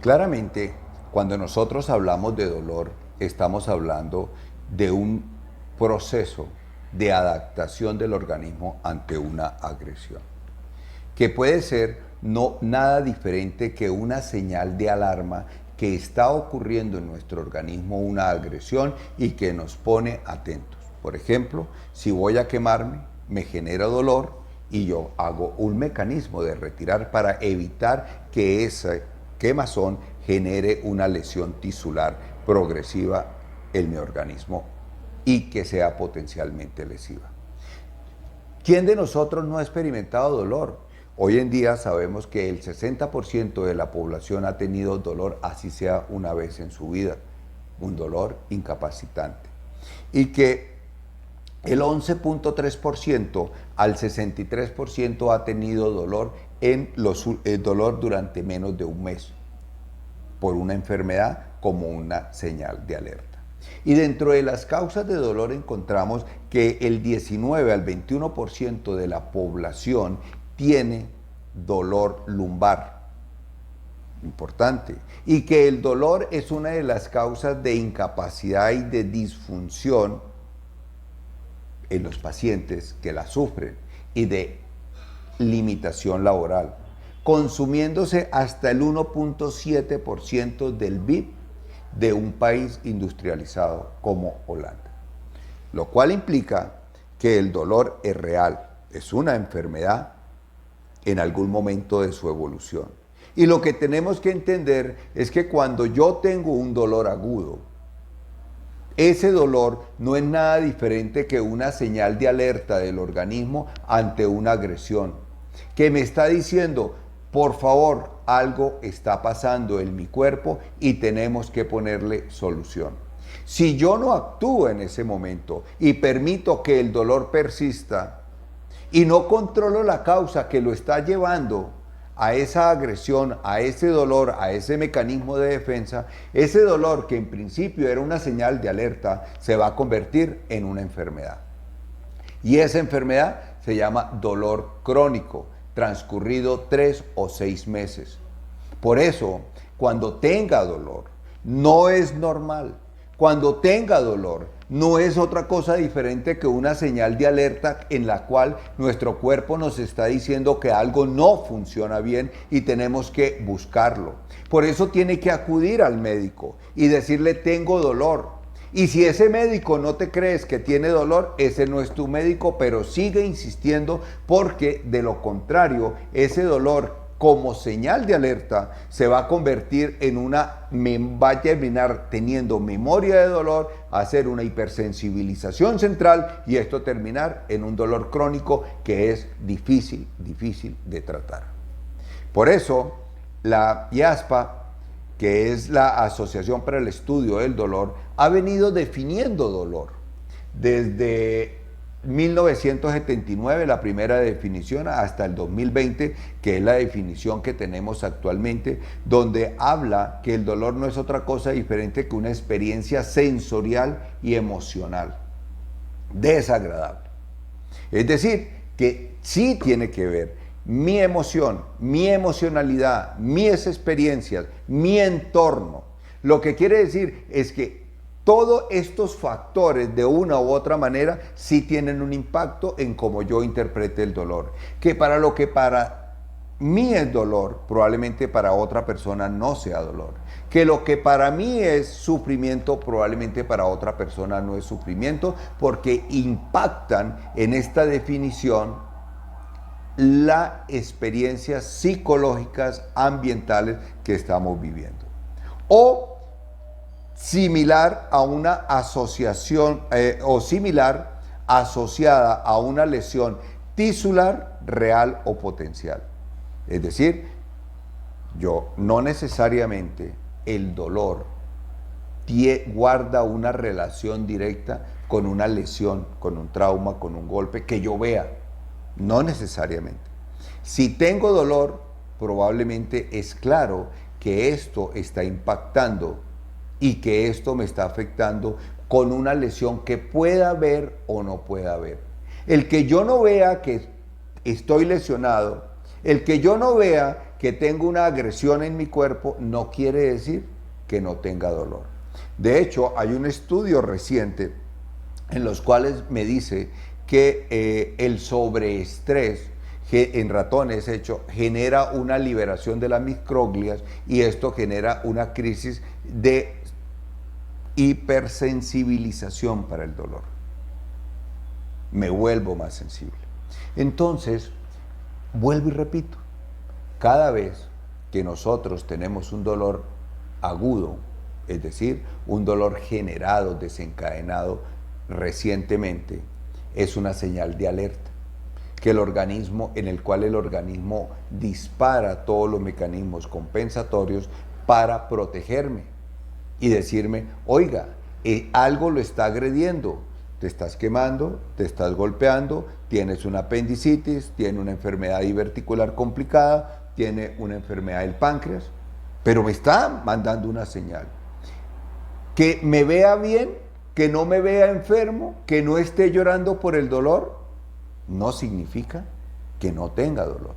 Claramente, cuando nosotros hablamos de dolor, estamos hablando de un proceso de adaptación del organismo ante una agresión, que puede ser no nada diferente que una señal de alarma que está ocurriendo en nuestro organismo una agresión y que nos pone atentos. Por ejemplo, si voy a quemarme, me genera dolor y yo hago un mecanismo de retirar para evitar que esa quemazón genere una lesión tisular progresiva en mi organismo y que sea potencialmente lesiva. ¿Quién de nosotros no ha experimentado dolor? Hoy en día sabemos que el 60% de la población ha tenido dolor, así sea una vez en su vida, un dolor incapacitante. Y que el 11.3% al 63% ha tenido dolor dolor durante menos de un mes por una enfermedad como una señal de alerta. Y dentro de las causas de dolor encontramos que el 19 al 21% de la población tiene dolor lumbar. Importante. Y que el dolor es una de las causas de incapacidad y de disfunción en los pacientes que la sufren y de limitación laboral, consumiéndose hasta el 1.7% del PIB de un país industrializado como Holanda. Lo cual implica que el dolor es real, es una enfermedad en algún momento de su evolución. Y lo que tenemos que entender es que cuando yo tengo un dolor agudo, ese dolor no es nada diferente que una señal de alerta del organismo ante una agresión, que me está diciendo, por favor, algo está pasando en mi cuerpo y tenemos que ponerle solución. Si yo no actúo en ese momento y permito que el dolor persista y no controlo la causa que lo está llevando a esa agresión, a ese dolor, a ese mecanismo de defensa, ese dolor que en principio era una señal de alerta se va a convertir en una enfermedad. Y esa enfermedad se llama dolor crónico, transcurrido 3 o 6 meses. Por eso, cuando tenga dolor, no es normal. Cuando tenga dolor, no es otra cosa diferente que una señal de alerta en la cual nuestro cuerpo nos está diciendo que algo no funciona bien y tenemos que buscarlo. Por eso tiene que acudir al médico y decirle tengo dolor. Y si ese médico no te crees que tiene dolor, ese no es tu médico, pero sigue insistiendo porque de lo contrario, ese dolor como señal de alerta se va a convertir en va a terminar teniendo memoria de dolor, hacer una hipersensibilización central y esto terminar en un dolor crónico que es difícil de tratar. Por eso la IASPA, que es la Asociación para el Estudio del Dolor, ha venido definiendo dolor. Desde 1979, la primera definición, hasta el 2020, que es la definición que tenemos actualmente, donde habla que el dolor no es otra cosa diferente que una experiencia sensorial y emocional desagradable. Es decir, que sí tiene que ver mi emoción, mi emocionalidad, mis experiencias, mi entorno. Lo que quiere decir es que todos estos factores de una u otra manera sí tienen un impacto en cómo yo interprete el dolor. Que para mí es dolor, probablemente para otra persona no sea dolor. Que lo que para mí es sufrimiento, probablemente para otra persona no es sufrimiento, porque impactan en esta definición las experiencias psicológicas ambientales que estamos viviendo. O similar a una asociación o similar asociada a una lesión tisular real o potencial. Es decir, no necesariamente el dolor guarda una relación directa con una lesión, con un trauma, con un golpe que yo vea. No necesariamente. Si tengo dolor, probablemente es claro que esto está impactando y que esto me está afectando con una lesión que pueda haber o no pueda haber. El que yo no vea que estoy lesionado El que yo no vea que tengo una agresión en mi cuerpo no quiere decir que no tenga dolor. De hecho, hay un estudio reciente en los cuales me dice que el sobreestrés en ratones hecho genera una liberación de las microglias y esto genera una crisis de hipersensibilización para el dolor. Me vuelvo más sensible. Entonces, vuelvo y repito, cada vez que nosotros tenemos un dolor agudo, es decir, un dolor generado, desencadenado recientemente, es una señal de alerta, que el organismo, en el cual el organismo dispara todos los mecanismos compensatorios para protegerme y decirme, oiga, algo lo está agrediendo, te estás quemando, te estás golpeando, tienes una apendicitis, tienes una enfermedad diverticular complicada, tiene una enfermedad del páncreas, pero me está mandando una señal. Que me vea bien, que no me vea enfermo, que no esté llorando por el dolor, no significa que no tenga dolor.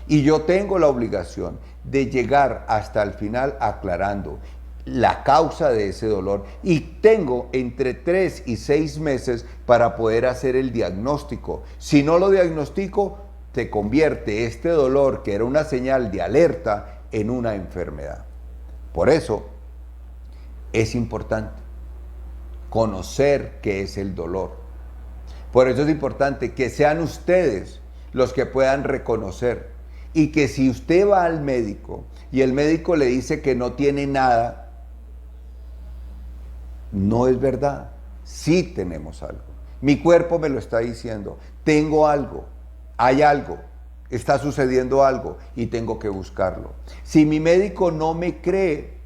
Y yo tengo la obligación de llegar hasta el final aclarando la causa de ese dolor y tengo entre 3 y 6 meses para poder hacer el diagnóstico. Si no lo diagnostico, se convierte este dolor, que era una señal de alerta, en una enfermedad. Por eso es importante conocer qué es el dolor. Por eso es importante que sean ustedes los que puedan reconocer y que si usted va al médico y el médico le dice que no tiene nada, no es verdad. Sí tenemos algo. Mi cuerpo me lo está diciendo. Tengo algo, hay algo, está sucediendo algo y tengo que buscarlo. Si mi médico no me cree,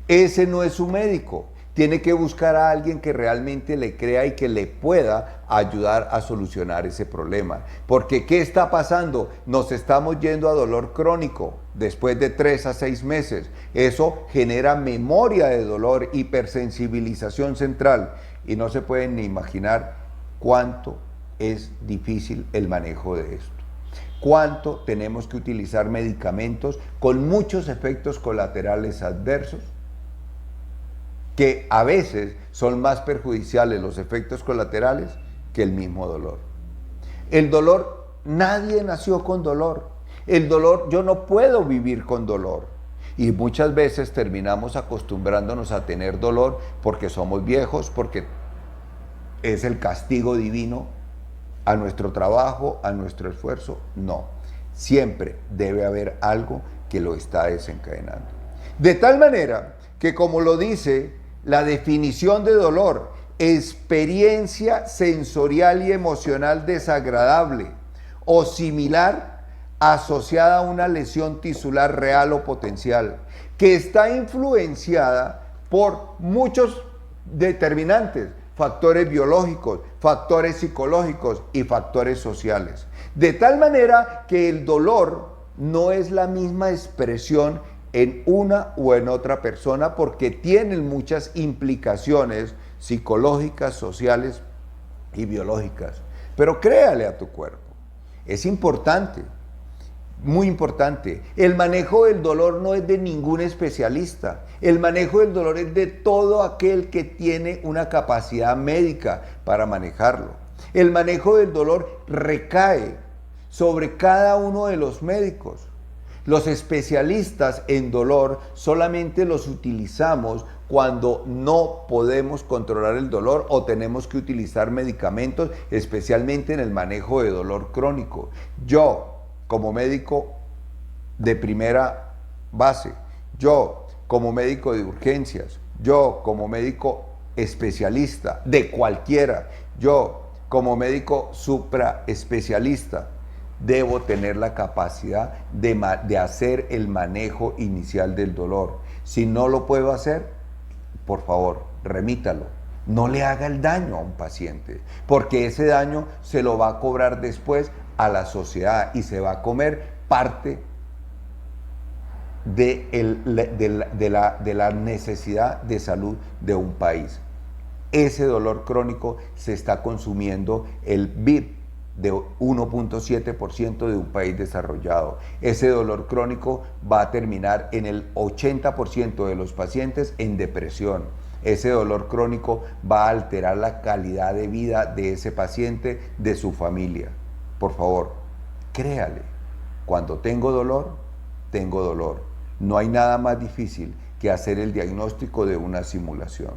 ese no es su médico. Tiene que buscar a alguien que realmente le crea y que le pueda ayudar a solucionar ese problema. Porque ¿qué está pasando? Nos estamos yendo a dolor crónico después de 3 a 6 meses. Eso genera memoria de dolor, hipersensibilización central. Y no se pueden ni imaginar cuánto es difícil el manejo de esto. Cuánto tenemos que utilizar medicamentos con muchos efectos colaterales adversos, que a veces son más perjudiciales los efectos colaterales que el mismo dolor. El dolor, nadie nació con dolor. El dolor, yo no puedo vivir con dolor. Y muchas veces terminamos acostumbrándonos a tener dolor porque somos viejos, porque es el castigo divino a nuestro trabajo, a nuestro esfuerzo. No, siempre debe haber algo que lo está desencadenando. De tal manera que, como lo dice la definición de dolor, experiencia sensorial y emocional desagradable o similar asociada a una lesión tisular real o potencial, que está influenciada por muchos determinantes, factores biológicos, factores psicológicos y factores sociales. De tal manera que el dolor no es la misma expresión en una o en otra persona, porque tienen muchas implicaciones psicológicas, sociales y biológicas. Pero créale a tu cuerpo. Es importante, muy importante. El manejo del dolor no es de ningún especialista. El manejo del dolor es de todo aquel que tiene una capacidad médica para manejarlo. El manejo del dolor recae sobre cada uno de los médicos. Los especialistas en dolor solamente los utilizamos cuando no podemos controlar el dolor o tenemos que utilizar medicamentos, especialmente en el manejo de dolor crónico. Yo, como médico de primera base, yo, como médico de urgencias, yo, como médico especialista de cualquiera, yo, como médico supraespecialista, debo tener la capacidad de hacer el manejo inicial del dolor. Si no lo puedo hacer, por favor, remítalo. No le haga el daño a un paciente, porque ese daño se lo va a cobrar después a la sociedad y se va a comer parte de la necesidad de salud de un país. Ese dolor crónico se está consumiendo el BIP, de 1.7% de un país desarrollado. Ese dolor crónico va a terminar en el 80% de los pacientes en depresión. Ese dolor crónico va a alterar la calidad de vida de ese paciente, de su familia. Por favor, créale, cuando tengo dolor, tengo dolor. No hay nada más difícil que hacer el diagnóstico de una simulación.